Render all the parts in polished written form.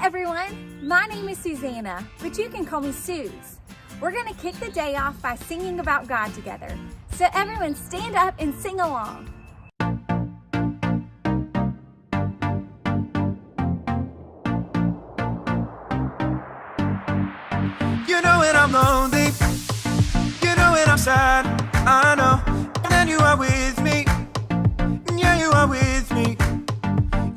everyone, my name is Suzanna, but you can call me Suze. We're going to kick the day off by singing about God together. So everyone stand up and sing along. You know when I'm lonely, you know when I'm sad, I know. And then you are with me, yeah, you are with me.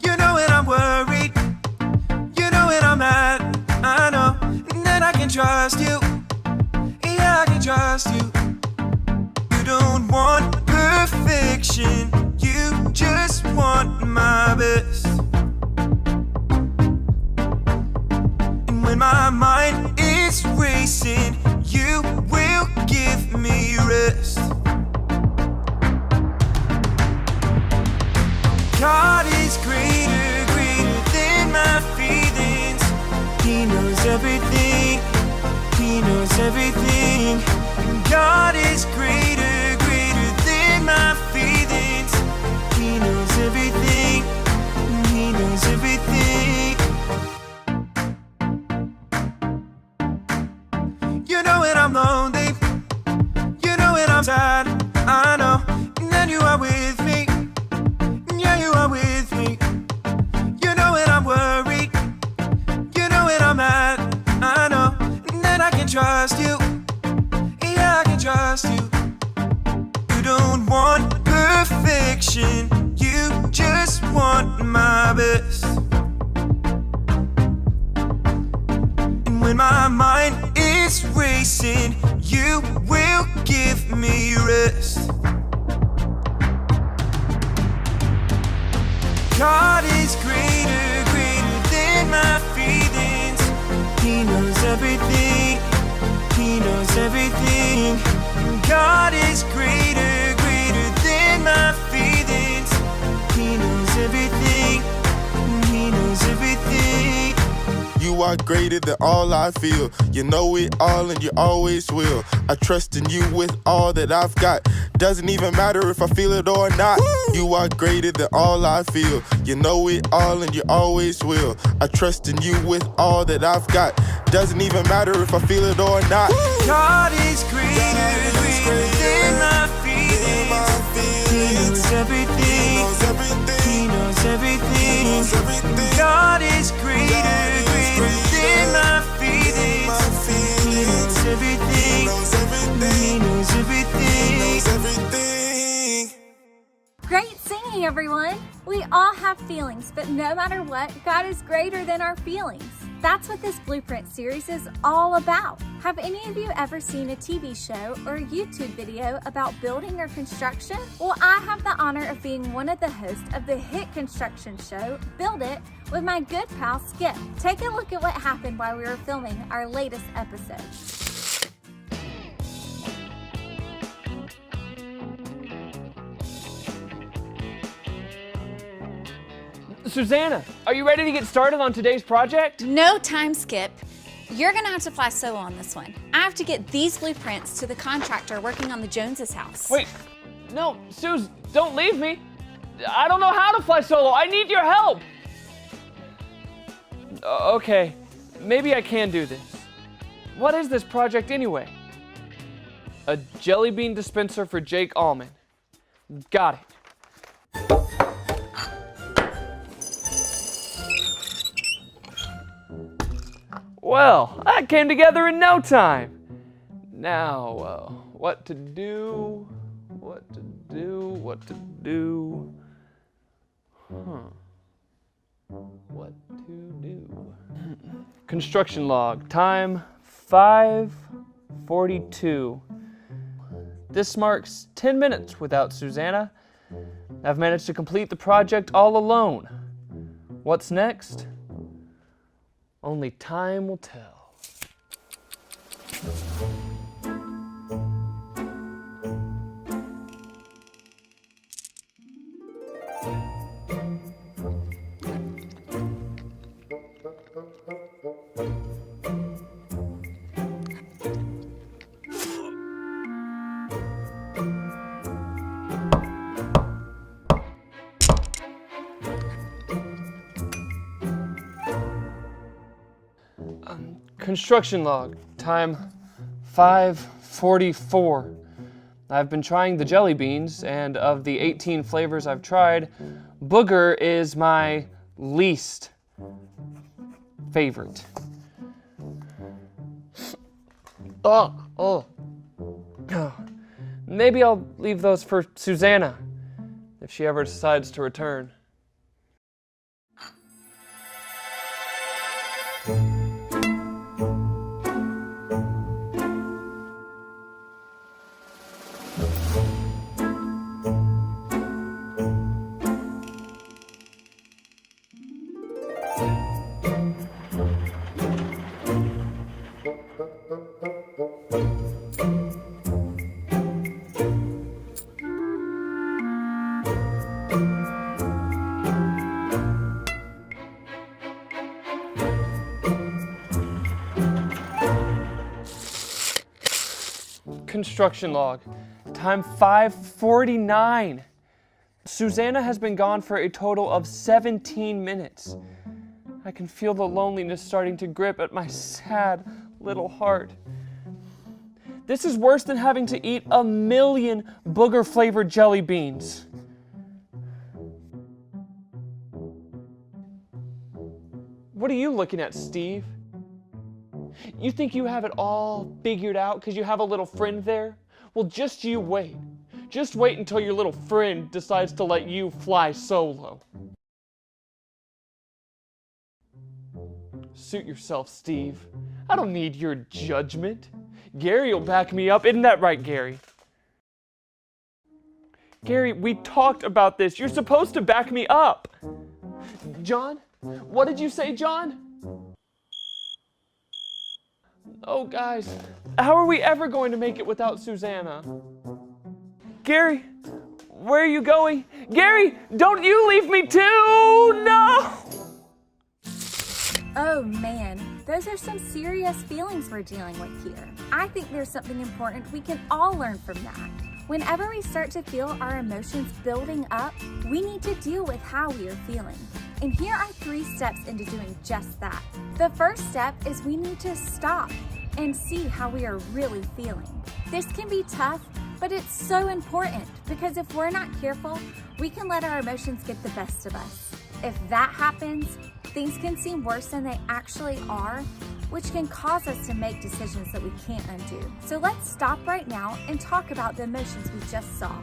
You know when I'm worried, you know when I'm mad, I know. And then I can trust you, yeah, I can trust you. You don't want perfection, you just want my best. And when my mind is racing, you will give me rest. God is greater, greater than my feelings. He knows everything, He knows everything. God is greater, greater than my feelings. He knows everything, He knows everything. You know when I'm lonely, you know when I'm sad, I know. And then you are with me, yeah, you are with me. You know when I'm worried, you know when I'm mad, I know. And then I can trust you, yeah, I can trust you. You don't want perfection, you just want my best. And when my mind is racing, you will give me rest. God is greater, greater than my feelings. He knows everything, He knows everything. God is greater, greater than my feelings. He knows everything, He knows everything. You are greater than all I feel. You know it all and you always will. I trust in you with all that I've got. Doesn't even matter if I feel it or not. You are greater than all I feel. You know it all and you always will. I trust in you with all that I've got. Doesn't even matter if I feel it or not. God is greater, greater than my feelings. He knows everything, He knows everything. God is greater, greater than my feelings. He knows everything, He knows everything. Great singing, everyone. We all have feelings, but no matter what, God is greater than our feelings. That's what this Blueprint series is all about. Have any of you ever seen a TV show or a YouTube video about building or construction? Well, I have the honor of being one of the hosts of the hit construction show, Build It, with my good pal Skip. Take a look at what happened while we were filming our latest episode. Suzanna, are you ready to get started on today's project? No time, Skip. You're gonna have to fly solo on this one. I have to get these blueprints to the contractor working on the Joneses' house. Wait, no, Suze, don't leave me. I don't know how to fly solo. I need your help. Okay, maybe I can do this. What is this project anyway? A jelly bean dispenser for Jake Allman. Got it. Well, that came together in no time. Now, what to do? What to do? What to do? Construction log, time 5:42. This marks 10 minutes without Suzanna. I've managed to complete the project all alone. What's next? Only time will tell. Construction log, time 5:44. I've been trying the jelly beans, and of the 18 flavors I've tried, booger is my least favorite. Oh. Maybe I'll leave those for Suzanna, if she ever decides to return. Construction log, time 5:49. Suzanna has been gone for a total of 17 minutes. I can feel the loneliness starting to grip at my sad little heart. This is worse than having to eat 1,000,000 booger-flavored jelly beans. What are you looking at, Steve? You think you have it all figured out because you have a little friend there? Well, just you wait. Just wait until your little friend decides to let you fly solo. Suit yourself, Steve. I don't need your judgment. Gary will back me up. Isn't that right, Gary? Gary, we talked about this. You're supposed to back me up. John? What did you say, John? Oh, guys, how are we ever going to make it without Suzanna? Gary, where are you going? Gary, don't you leave me too! No! Oh man, those are some serious feelings we're dealing with here. I think there's something important we can all learn from that. Whenever we start to feel our emotions building up, we need to deal with how we are feeling. And here are 3 steps into doing just that. The first step is we need to stop and see how we are really feeling. This can be tough, but it's so important because if we're not careful, we can let our emotions get the best of us. If that happens, things can seem worse than they actually are, which can cause us to make decisions that we can't undo. So let's stop right now and talk about the emotions we just saw.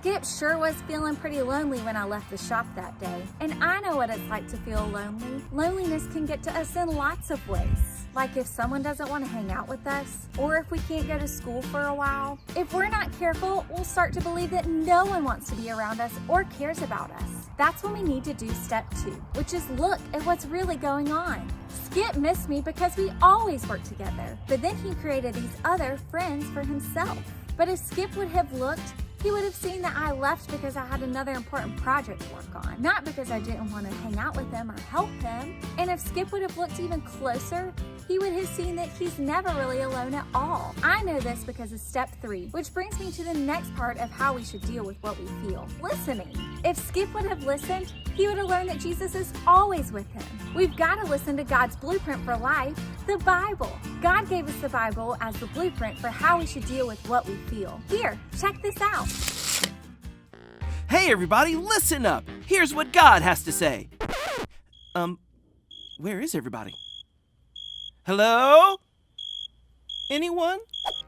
Skip sure was feeling pretty lonely when I left the shop that day. And I know what it's like to feel lonely. Loneliness can get to us in lots of ways. Like if someone doesn't want to hang out with us, or if we can't go to school for a while. If we're not careful, we'll start to believe that no one wants to be around us or cares about us. That's when we need to do step 2, which is look at what's really going on. Skip missed me because we always work together, but then he created these other friends for himself. But if Skip would have looked, he would have seen that I left because I had another important project to work on, not because I didn't want to hang out with him or help him. And if Skip would have looked even closer, he would have seen that he's never really alone at all. I know this because of step 3, which brings me to the next part of how we should deal with what we feel. Listening. If Skip would have listened, he would have learned that Jesus is always with him. We've got to listen to God's blueprint for life, the Bible. God gave us the Bible as the blueprint for how we should deal with what we feel. Here, check this out. Hey everybody, listen up! Here's what God has to say. Where is everybody? Hello? Anyone?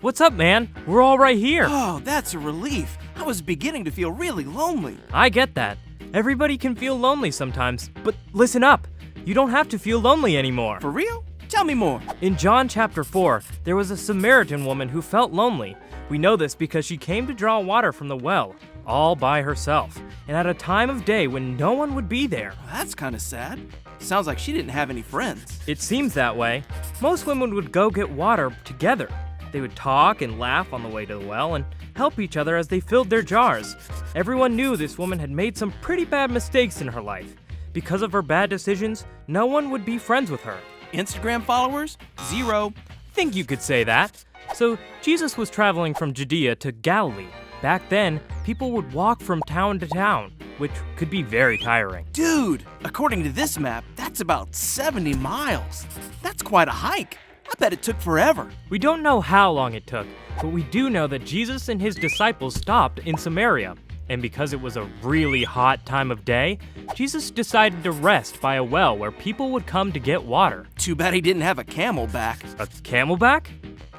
What's up, man? We're all right here. Oh, that's a relief. I was beginning to feel really lonely. I get that. Everybody can feel lonely sometimes, but listen up. You don't have to feel lonely anymore. For real? Tell me more. In John chapter 4, there was a Samaritan woman who felt lonely. We know this because she came to draw water from the well, all by herself, and at a time of day when no one would be there. That's kind of sad. Sounds like she didn't have any friends. It seems that way. Most women would go get water together. They would talk and laugh on the way to the well and help each other as they filled their jars. Everyone knew this woman had made some pretty bad mistakes in her life. Because of her bad decisions, no one would be friends with her. Instagram followers? 0. Think you could say that. So Jesus was traveling from Judea to Galilee. Back then, people would walk from town to town, which could be very tiring. Dude, according to this map, that's about 70 miles. That's quite a hike. I bet it took forever. We don't know how long it took, but we do know that Jesus and his disciples stopped in Samaria. And because it was a really hot time of day, Jesus decided to rest by a well where people would come to get water. Too bad he didn't have a camelback. A camelback?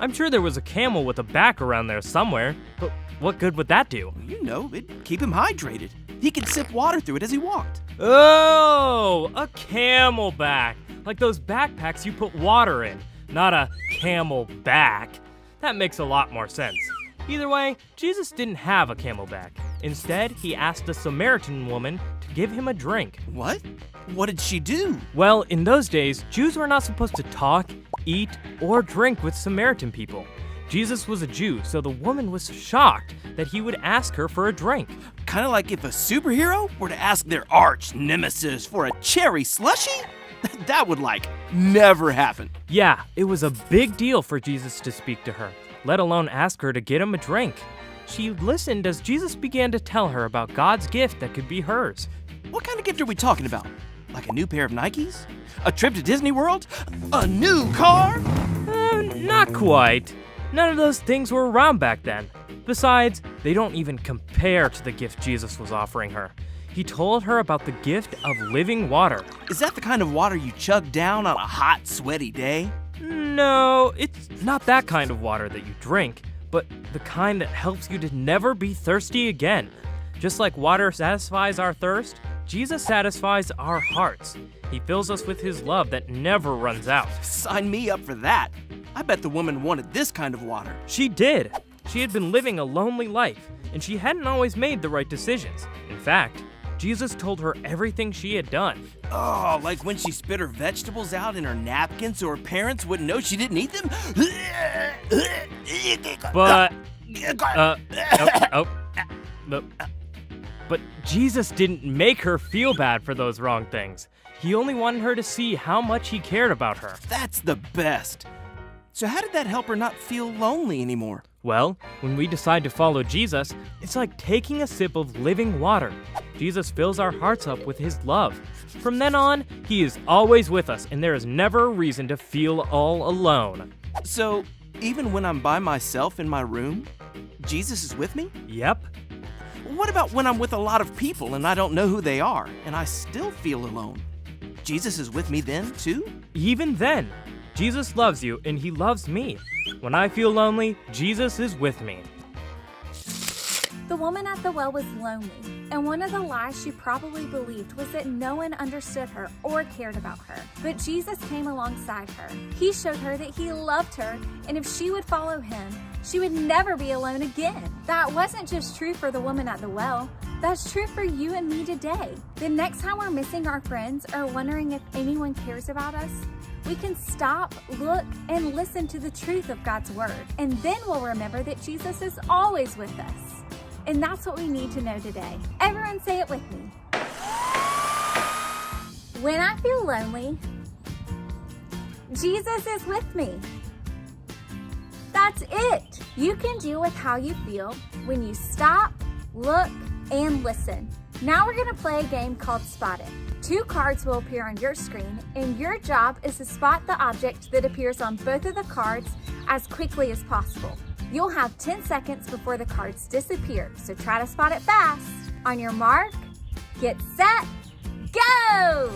I'm sure there was a camel with a back around there somewhere, but what good would that do? You know, it'd keep him hydrated. He could sip water through it as he walked. Oh, a camelback. Like those backpacks you put water in, not a camel back. That makes a lot more sense. Either way, Jesus didn't have a camelback. Instead, he asked a Samaritan woman to give him a drink. What? What did she do? Well, in those days, Jews were not supposed to talk, eat, or drink with Samaritan people. Jesus was a Jew, so the woman was shocked that he would ask her for a drink. Kind of like if a superhero were to ask their arch nemesis for a cherry slushie? That would, never happen. Yeah, it was a big deal for Jesus to speak to her, let alone ask her to get him a drink. She listened as Jesus began to tell her about God's gift that could be hers. What kind of gift are we talking about? Like a new pair of Nikes? A trip to Disney World? A new car? Not quite. None of those things were around back then. Besides, they don't even compare to the gift Jesus was offering her. He told her about the gift of living water. Is that the kind of water you chug down on a hot, sweaty day? No, it's not that kind of water that you drink, but the kind that helps you to never be thirsty again. Just like water satisfies our thirst, Jesus satisfies our hearts. He fills us with his love that never runs out. Sign me up for that. I bet the woman wanted this kind of water. She did. She had been living a lonely life, and she hadn't always made the right decisions. In fact, Jesus told her everything she had done. Oh, like when she spit her vegetables out in her napkin so her parents wouldn't know she didn't eat them? But Jesus didn't make her feel bad for those wrong things. He only wanted her to see how much he cared about her. That's the best. So how did that help her not feel lonely anymore? Well, when we decide to follow Jesus, it's like taking a sip of living water. Jesus fills our hearts up with his love. From then on, he is always with us, and there is never a reason to feel all alone. So, even when I'm by myself in my room, Jesus is with me? Yep. What about when I'm with a lot of people and I don't know who they are, and I still feel alone? Jesus is with me then, too? Even then, Jesus loves you, and he loves me. When I feel lonely, Jesus is with me. The woman at the well was lonely, and one of the lies she probably believed was that no one understood her or cared about her. But Jesus came alongside her. He showed her that he loved her, and if she would follow him, she would never be alone again. That wasn't just true for the woman at the well. That's true for you and me today. The next time we're missing our friends or wondering if anyone cares about us, we can stop, look, and listen to the truth of God's word. And then we'll remember that Jesus is always with us. And that's what we need to know today. Everyone say it with me. When I feel lonely, Jesus is with me. That's it. You can deal with how you feel when you stop, look, and listen. Now we're gonna play a game called Spot It. 2 cards will appear on your screen, and your job is to spot the object that appears on both of the cards as quickly as possible. You'll have 10 seconds before the cards disappear, so try to spot it fast. On your mark, get set, go!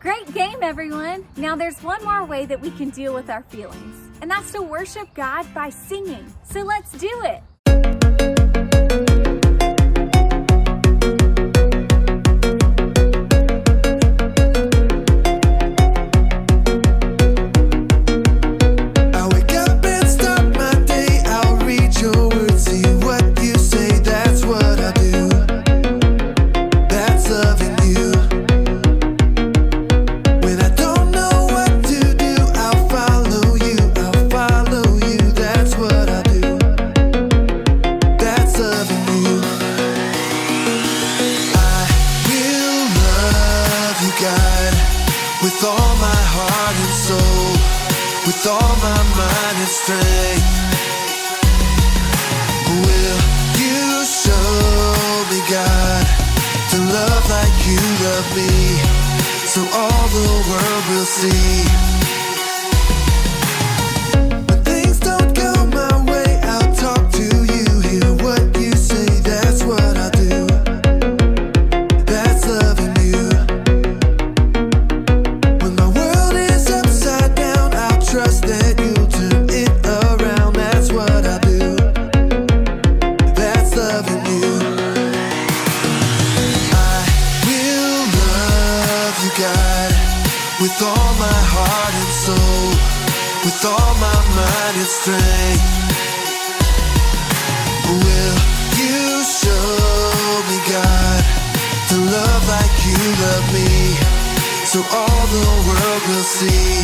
Great game, everyone! Now there's one more way that we can deal with our feelings, and that's to worship God by singing. So let's do it! With all my heart and soul, with all my mind and strength, will you show me, God, to love like you love me, so all the world will see. When things don't go my way, I'll talk to you, hear what you say, that's what I do. That's loving you. Trust that you'll turn it around, that's what I do. That's loving you. I will love you, God, with all my heart and soul, with all my mind and strength. Will you show me, God, to love like you love me, so all the world will see.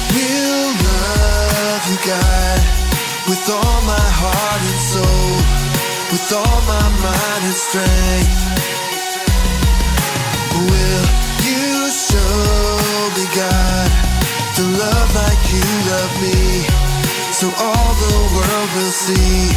Will love you, God, with all my heart and soul, with all my mind and strength. Will you show me, God, to love like you love me, so all the world will see.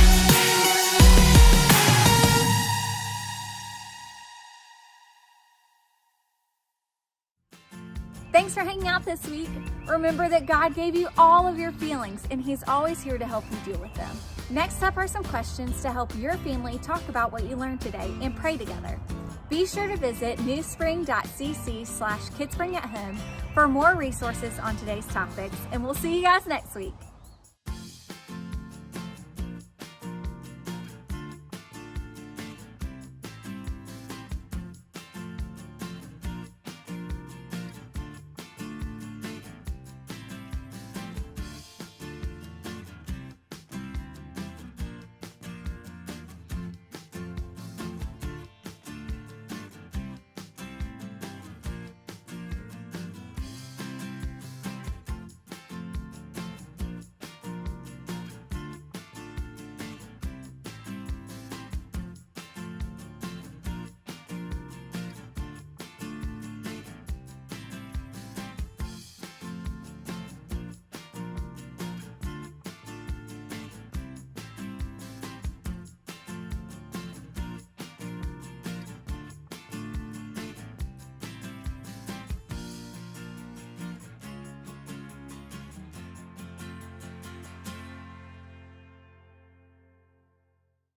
Thanks for hanging out this week. Remember that God gave you all of your feelings, and He's always here to help you deal with them. Next up are some questions to help your family talk about what you learned today and pray together. Be sure to visit newspring.cc/KidSpring at home for more resources on today's topics, and we'll see you guys next week.